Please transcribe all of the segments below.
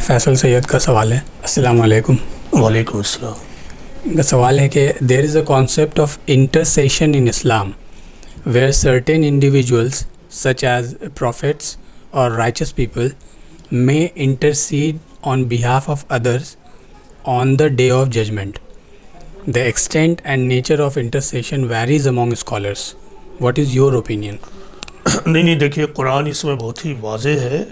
فیصل سید کا سوال ہے۔ السلام علیکم۔ وعلیکم السلام۔ کا سوال ہے کہ there is a concept of intercession in Islam where certain individuals such as prophets اور righteous people may intercede on behalf of others on the day of judgment. The extent and nature of intercession varies among scholars. What is your opinion? نہیں دیکھیے، قرآن اس میں بہت ہی واضح ہے،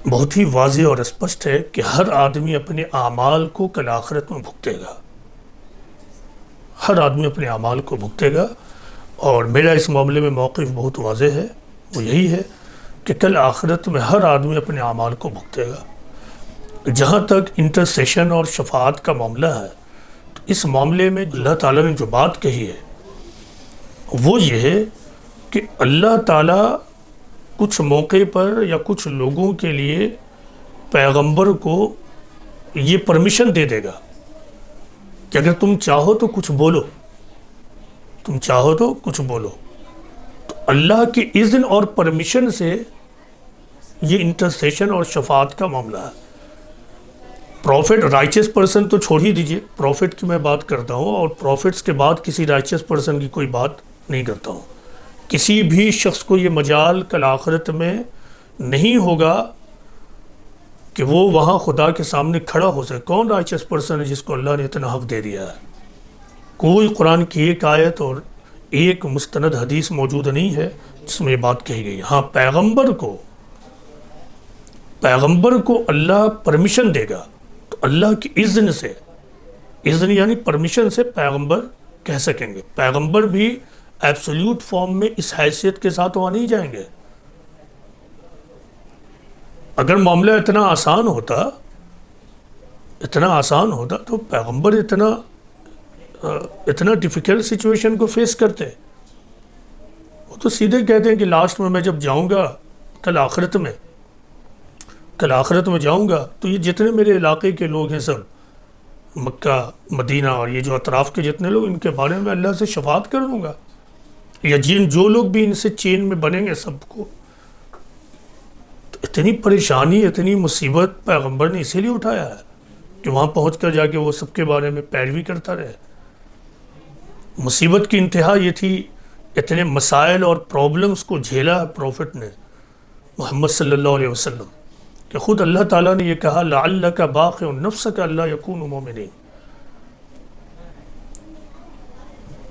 بہت ہی واضح اور اسپشٹ ہے کہ ہر آدمی اپنے اعمال کو کل آخرت میں بھگتے گا، ہر آدمی اپنے اعمال کو بھگتے گا۔ اور میرا اس معاملے میں موقف بہت واضح ہے، وہ یہی ہے کہ کل آخرت میں ہر آدمی اپنے اعمال کو بھگتے گا۔ جہاں تک انٹرسیشن اور شفاعت کا معاملہ ہے، تو اس معاملے میں اللہ تعالیٰ نے جو بات کہی ہے وہ یہ ہے کہ اللہ تعالیٰ کچھ موقع پر یا کچھ لوگوں کے لیے پیغمبر کو یہ پرمیشن دے دے گا کہ اگر تم چاہو تو کچھ بولو، تم چاہو تو کچھ بولو۔ تو اللہ کی اذن اور پرمیشن سے یہ انٹرسیشن اور شفاعت کا معاملہ ہے۔ پروفٹ رائچس پرسن تو چھوڑ ہی دیجئے، پروفٹ کی میں بات کرتا ہوں، اور پروفٹس کے بعد کسی رائچس پرسن کی کوئی بات نہیں کرتا ہوں۔ کسی بھی شخص کو یہ مجال کل آخرت میں نہیں ہوگا کہ وہ وہاں خدا کے سامنے کھڑا ہو سکے۔ کون رائچس پرسن ہے جس کو اللہ نے اتنا حق دے دیا ہے؟ کوئی قرآن کی ایک آیت اور ایک مستند حدیث موجود نہیں ہے جس میں یہ بات کہی گئی۔ ہاں، پیغمبر کو اللہ پرمیشن دے گا تو اللہ کی اذن سے، اذن یعنی پرمیشن سے پیغمبر کہہ سکیں گے۔ پیغمبر بھی ایبسولوٹ فارم میں اس حیثیت کے ساتھ وہاں نہیں جائیں گے۔ اگر معاملہ اتنا آسان ہوتا تو پیغمبر اتنا ڈیفیکلٹ سچویشن کو فیس کرتے۔ وہ تو سیدھے کہتے ہیں کہ لاسٹ میں جب جاؤں گا کل آخرت میں جاؤں گا تو یہ جتنے میرے علاقے کے لوگ ہیں، سب مکہ مدینہ اور یہ جو اطراف کے جتنے لوگ، ان کے بارے میں اللہ سے شفاعت کر دوں گا، یا جو لوگ بھی ان سے چین میں بنیں گے سب کو۔ تو اتنی پریشانی، اتنی مصیبت پیغمبر نے اسی لیے اٹھایا ہے کہ وہاں پہنچ کر جا کے وہ سب کے بارے میں پیروی کرتا رہے۔ مصیبت کی انتہا یہ تھی، اتنے مسائل اور پرابلمز کو جھیلا ہے پروفٹ نے محمد صلی اللہ علیہ وسلم، کہ خود اللہ تعالیٰ نے یہ کہا لعلک باخع نفسک الا یکونوا مؤمنین،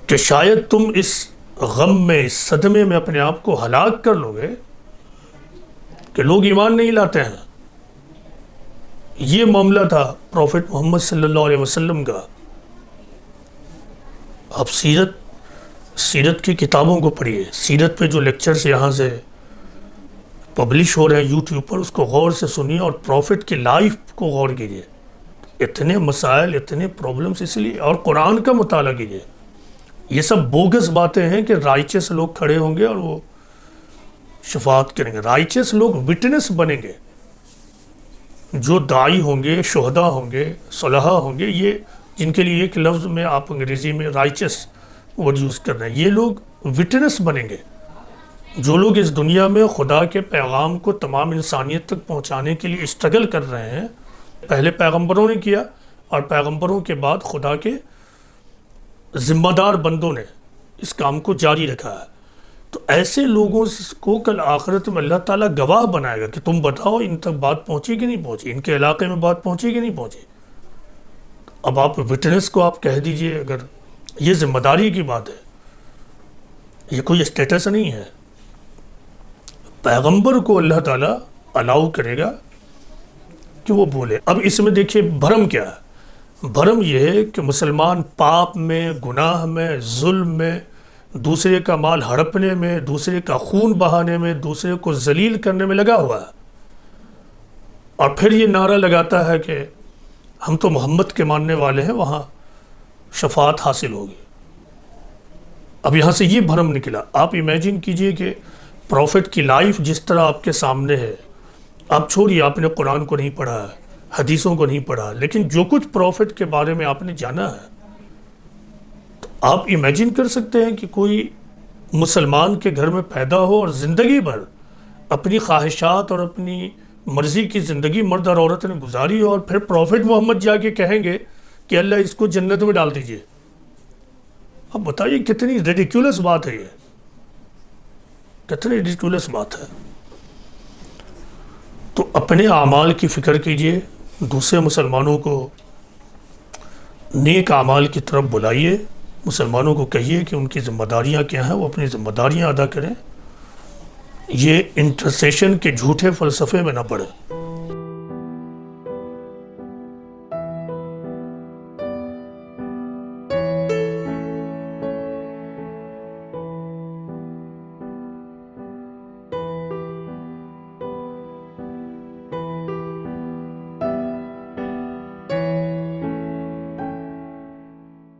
کہ شاید تم اس غم میں، اس صدمے میں اپنے آپ کو ہلاک کر لو گے کہ لوگ ایمان نہیں لاتے ہیں۔ یہ معاملہ تھا پروفٹ محمد صلی اللہ علیہ وسلم کا۔ آپ سیرت کی کتابوں کو پڑھیے، سیرت پہ جو لیکچرز یہاں سے پبلش ہو رہے ہیں یوٹیوب پر، اس کو غور سے سنیے اور پروفٹ کی لائف کو غور کیجیے۔ اتنے مسائل، اتنے پرابلمز اس لیے، اور قرآن کا مطالعہ کیجیے۔ یہ سب بوگس باتیں ہیں کہ رائچس لوگ کھڑے ہوں گے اور وہ شفاعت کریں گے۔ رائچس لوگ وٹنس بنیں گے، جو داعی ہوں گے، شہداء ہوں گے، صلحاء ہوں گے، یہ جن کے لیے ایک لفظ میں آپ انگریزی میں رائچس ورڈ یوز کر رہے ہیں، یہ لوگ وٹنس بنیں گے۔ جو لوگ اس دنیا میں خدا کے پیغام کو تمام انسانیت تک پہنچانے کے لیے اسٹرگل کر رہے ہیں، پہلے پیغمبروں نے کیا اور پیغمبروں کے بعد خدا کے ذمہ دار بندوں نے اس کام کو جاری رکھا ہے، تو ایسے لوگوں کو کل آخرت میں اللہ تعالیٰ گواہ بنائے گا کہ تم بتاؤ ان تک بات پہنچی کہ نہیں پہنچی، ان کے علاقے میں بات پہنچی کہ نہیں پہنچی۔ اب آپ وٹنس کو آپ کہہ دیجئے، اگر یہ ذمہ داری کی بات ہے، یہ کوئی اسٹیٹس نہیں ہے۔ پیغمبر کو اللہ تعالیٰ الاؤ کرے گا کہ وہ بولے۔ اب اس میں دیکھیے بھرم کیا ہے۔ بھرم یہ ہے کہ مسلمان پاپ میں، گناہ میں، ظلم میں، دوسرے کا مال ہڑپنے میں، دوسرے کا خون بہانے میں، دوسرے کو ذلیل کرنے میں لگا ہوا ہے، اور پھر یہ نعرہ لگاتا ہے کہ ہم تو محمد کے ماننے والے ہیں، وہاں شفاعت حاصل ہوگی۔ اب یہاں سے یہ بھرم نکلا۔ آپ امیجن کیجئے کہ پروفٹ کی لائف جس طرح آپ کے سامنے ہے، آپ چھوڑیے آپ نے قرآن کو نہیں پڑھا ہے، حدیثوں کو نہیں پڑھا، لیکن جو کچھ پروفٹ کے بارے میں آپ نے جانا ہے، تو آپ امیجن کر سکتے ہیں کہ کوئی مسلمان کے گھر میں پیدا ہو اور زندگی بھر اپنی خواہشات اور اپنی مرضی کی زندگی مرد اور عورت نے گزاری اور پھر پروفٹ محمد جا کے کہیں گے کہ اللہ اس کو جنت میں ڈال دیجئے. اب بتائیے کتنی ریڈیکیولس بات ہے یہ, کتنی ریڈیکیولس بات ہے. تو اپنے اعمال کی فکر کیجئے, دوسرے مسلمانوں کو نیک اعمال کی طرف بلائیے, مسلمانوں کو کہیے کہ ان کی ذمہ داریاں کیا ہیں, وہ اپنی ذمہ داریاں ادا کریں. یہ انٹرسیشن کے جھوٹے فلسفے میں نہ پڑے.